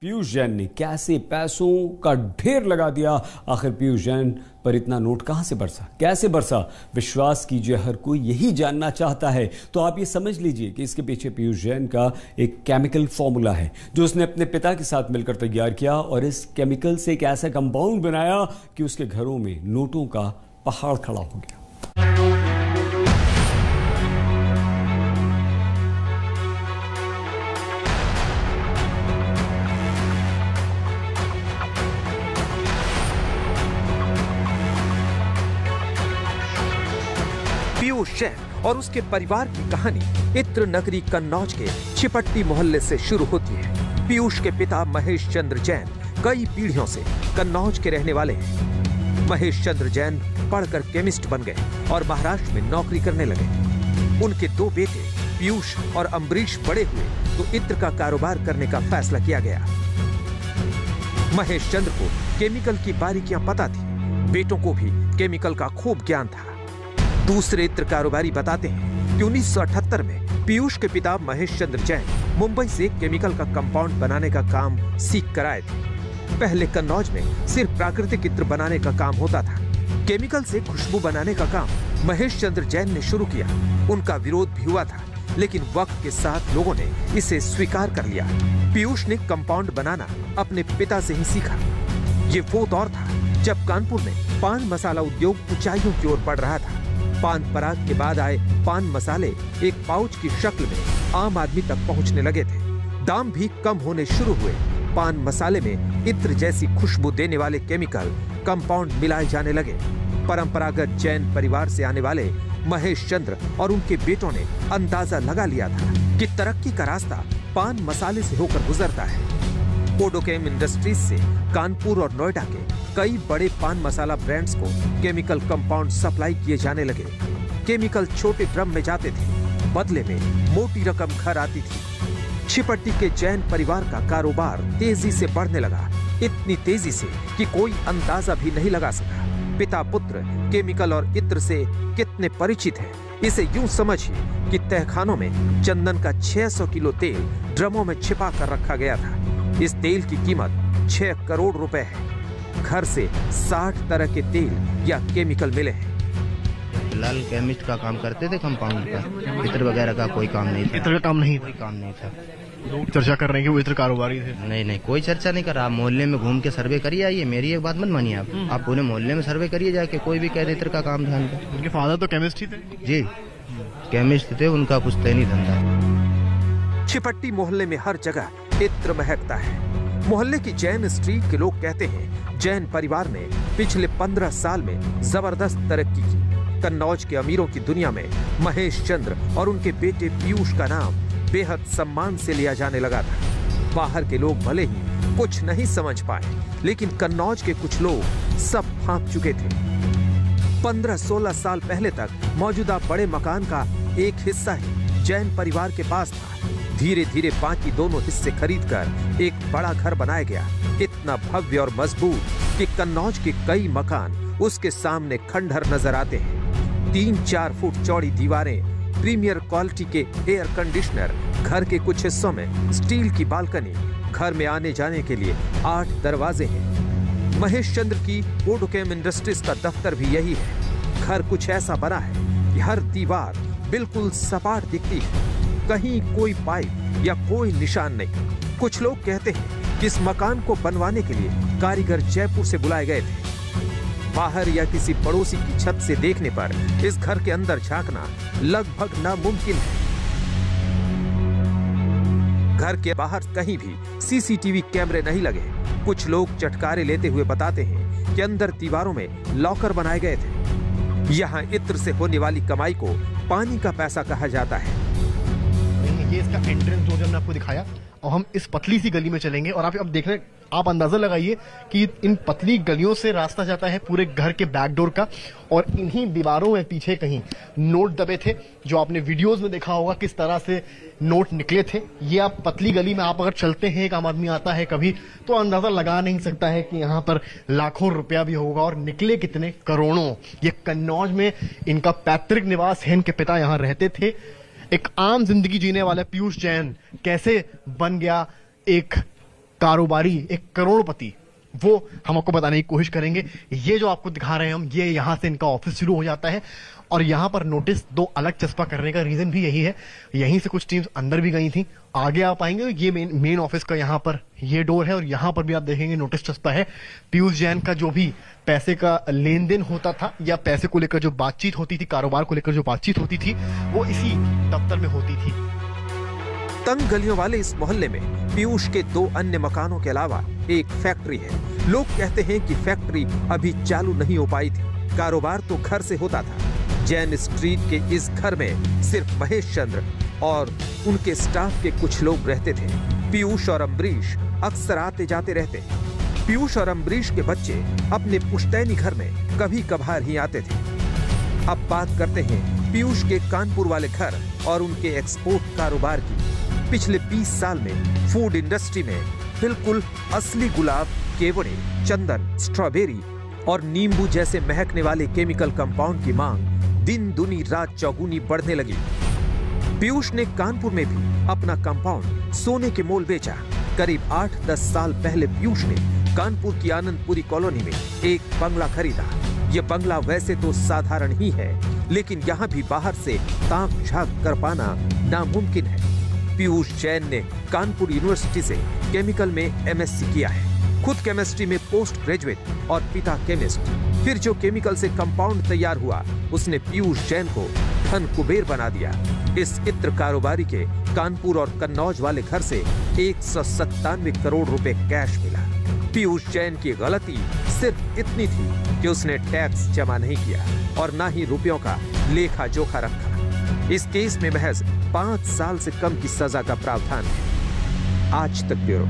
पीयूष जैन ने कैसे पैसों का ढेर लगा दिया। आखिर पीयूष जैन पर इतना नोट कहां से बरसा, कैसे बरसा? विश्वास कीजिए, हर कोई यही जानना चाहता है। तो आप ये समझ लीजिए कि इसके पीछे पीयूष जैन का एक केमिकल फॉर्मूला है जो उसने अपने पिता के साथ मिलकर तैयार किया और इस केमिकल से एक ऐसा कंपाउंड बनाया कि उसके घरों में नोटों का पहाड़ खड़ा हो गया। पीयूष जैन और उसके परिवार की कहानी इत्र नगरी कन्नौज के छिपट्टी मोहल्ले से शुरू होती है। पीयूष के पिता महेश चंद्र जैन कई पीढ़ियों से कन्नौज के रहने वाले हैं। महेश चंद्र जैन पढ़कर केमिस्ट बन गए और महाराष्ट्र में नौकरी करने लगे। उनके दो बेटे पीयूष और अम्बरीश बड़े हुए तो इत्र का कारोबार करने का फैसला किया गया। महेश चंद्र को केमिकल की बारीकियां पता थी, बेटों को भी केमिकल का खूब ज्ञान था। दूसरे इत्र कारोबारी बताते हैं कि 1978 में पीयूष के पिता महेश चंद्र जैन मुंबई से केमिकल का कंपाउंड बनाने का काम सीख कर आए थे। पहले कन्नौज में सिर्फ प्राकृतिक इत्र बनाने का काम होता था। केमिकल से खुशबू बनाने का काम महेश चंद्र जैन ने शुरू किया। उनका विरोध भी हुआ था, लेकिन वक्त के साथ लोगों ने इसे स्वीकार कर लिया। पीयूष ने कंपाउंड बनाना अपने पिता से ही सीखा। ये वो दौर था जब कानपुर में पान मसाला उद्योग ऊंचाइयों की ओर बढ़ रहा था। पान पराग के बाद आए पान मसाले एक पाउच की शक्ल में आम आदमी तक पहुंचने लगे थे। दाम भी कम होने शुरू हुए। पान मसाले में इत्र जैसी खुशबू देने वाले केमिकल कंपाउंड मिलाए जाने लगे। परंपरागत जैन परिवार से आने वाले महेश चंद्र और उनके बेटों ने अंदाजा लगा लिया था कि तरक्की का रास्ता पान मसाले से होकर गुजरता है। ओडोकेम इंडस्ट्रीज से कानपुर और नोएडा के कई बड़े पान मसाला ब्रांड्स को केमिकल कंपाउंड सप्लाई किए जाने लगे। केमिकल छोटे ड्रम में जाते थे, बदले में मोटी रकम घर आती थी। छिपट्टी के जैन परिवार का कारोबार तेजी से बढ़ने लगा, इतनी तेजी से कि कोई अंदाजा भी नहीं लगा सका। पिता पुत्र केमिकल और इत्र से कितने परिचित हैं, इसे यूं समझिए कि तहखानों में चंदन का 600 किलो तेल ड्रमों में छिपा कर रखा गया था। इस तेल की कीमत 6 करोड़ रुपए है। घर से 60 तरह के तेल या केमिकल मिले हैं। फिलहाल केमिस्ट का काम करते थे, कंपाउंड का। इत्र वगैरह का कोई काम नहीं था। इत्र का काम नहीं था? कोई काम नहीं था। लोग चर्चा कर रहे हैं कि वो इत्र कारोबारी थे। नहीं, कोई चर्चा नहीं कर रहा। आप मोहल्ले में घूम के सर्वे करिए आइए। मेरी एक बात मत मानिए आप पूरे मोहल्ले में सर्वे करिए जाके। कोई भी कह दे इत्र का काम था उनका। उनके फादर तो केमिस्ट ही थे? जी, केमिस्ट थे। उनका कुछ तय नहीं धंधा। छिपट्टी मोहल्ले में हर जगह इत्र महकता है। मोहल्ले की जैन स्ट्रीट के लोग कहते हैं जैन परिवार ने पिछले 15 साल में जबरदस्त तरक्की की। कन्नौज के अमीरों की दुनिया में महेश चंद्र और उनके बेटे पीयूष का नाम बेहद सम्मान से लिया जाने लगा था। बाहर के लोग भले ही कुछ नहीं समझ पाए, लेकिन कन्नौज के कुछ लोग सब भांप चुके थे। 15-16 साल पहले तक मौजूदा बड़े मकान का एक हिस्सा ही जैन परिवार के पास था। धीरे धीरे बाकी दोनों हिस्से खरीदकर एक बड़ा घर बनाया गया, इतना भव्य और मजबूत कि कन्नौज के कई मकान उसके सामने खंडहर नजर आते हैं। 3-4 फुट चौड़ी दीवारें, प्रीमियर क्वालिटी के एयर कंडीशनर, घर के कुछ हिस्सों में स्टील की बालकनी, घर में आने जाने के लिए 8 दरवाजे हैं। महेश चंद्र की ओडोकेम इंडस्ट्रीज का दफ्तर भी यही है। घर कुछ ऐसा बना है कि हर दीवार बिल्कुल सपाट दिखती है, कहीं कोई पाइप या कोई निशान नहीं। कुछ लोग कहते हैं कि इस मकान को बनवाने के लिए कारीगर जयपुर से बुलाए गए थे। बाहर या किसी पड़ोसी की छत से देखने पर इस घर के अंदर झांकना लगभग नामुमकिन है। घर के बाहर कहीं भी सीसीटीवी कैमरे नहीं लगे। कुछ लोग चटकारे लेते हुए बताते हैं कि अंदर दीवारों में लॉकर बनाए गए थे। यहाँ इत्र से होने वाली कमाई को पानी का पैसा कहा जाता है। ये इसका एंट्रेंस डोर हमने आपको दिखाया और हम इस पतली सी गली में चलेंगे और आप अब देख रहे हैं, आप अंदाजा लगाइए कि इन पतली गलियों से रास्ता जाता है पूरे घर के बैक डोर का। और इन्हीं दीवारों में पीछे कहीं नोट दबे थे, जो आपने वीडियोस में देखा होगा किस तरह से नोट निकले थे। ये आप पतली गली में आप अगर चलते हैं, एक आम आदमी आता है कभी, तो अंदाजा लगा नहीं सकता है कि यहाँ पर लाखों रुपया भी होगा और निकले कितने, करोड़ों। ये कन्नौज में इनका पैतृक निवास है, इनके पिता यहाँ रहते थे। एक आम जिंदगी जीने वाला पीयूष जैन कैसे बन गया एक कारोबारी, एक करोड़पति, वो हम आपको बताने की कोशिश करेंगे। ये जो आपको दिखा रहे हैं हम, ये यहाँ से इनका ऑफिस शुरू हो जाता है और यहाँ पर नोटिस 2 अलग चस्पा करने का रीजन भी यही है। यहीं से कुछ टीम्स अंदर भी गई थी, आगे आप आएंगे ये मेन ऑफिस का यहाँ पर ये डोर है और यहाँ पर भी आप देखेंगे नोटिस चस्पा है। पीयूष जैन का जो भी पैसे का लेन देन होता था या पैसे को लेकर जो बातचीत होती थी, कारोबार को लेकर जो बातचीत होती थी, वो इसी दफ्तर में होती थी। तंग गलियों वाले इस मोहल्ले में पीयूष के 2 अन्य मकानों के अलावा एक फैक्ट्री है। लोग कहते हैं कि फैक्ट्री अभी चालू नहीं हो पाई थी, कारोबार तो घर से होता था। जैन स्ट्रीट के इस घर में सिर्फ महेश चंद्र और उनके स्टाफ के कुछ लोग रहते थे। पीयूष और अम्बरीश अक्सर आते जाते रहते। पीयूष और अम्बरीश के बच्चे अपने पुश्तैनी घर में कभी कभार ही आते थे। अब बात करते हैं पीयूष के कानपुर वाले घर और उनके एक्सपोर्ट कारोबार की। पिछले 20 साल में फूड इंडस्ट्री में बिल्कुल असली गुलाब, केवड़े, चंदन, स्ट्रॉबेरी और नींबू जैसे महकने वाले केमिकल कंपाउंड की मांग दिन दुनी रात चौगुनी बढ़ने लगी। पीयूष ने कानपुर में भी अपना कंपाउंड सोने के मोल बेचा। करीब 8-10 साल पहले पीयूष ने कानपुर की आनंदपुरी कॉलोनी में एक बंगला खरीदा। यह बंगला वैसे तो साधारण ही है, लेकिन यहाँ भी बाहर से ताक झांक कर पाना नामुमकिन है। पीयूष जैन ने कानपुर यूनिवर्सिटी से केमिकल में एमएससी किया है। खुद केमिस्ट्री में पोस्ट ग्रेजुएट और पिता केमिस्ट। फिर जो केमिकल से कंपाउंड तैयार हुआ, उसने पीयूष जैन को धन कुबेर बना दिया। इस इत्र कारोबारी के कानपुर और कन्नौज वाले घर से 197 करोड़ रुपए कैश मिला। पीयूष जैन की गलती सिर्फ इतनी थी कि उसने टैक्स जमा नहीं किया और ना ही रुपयों का लेखा जोखा रखा। इस केस में महज 5 साल से कम की सजा का प्रावधान है। आज तक ब्यूरो।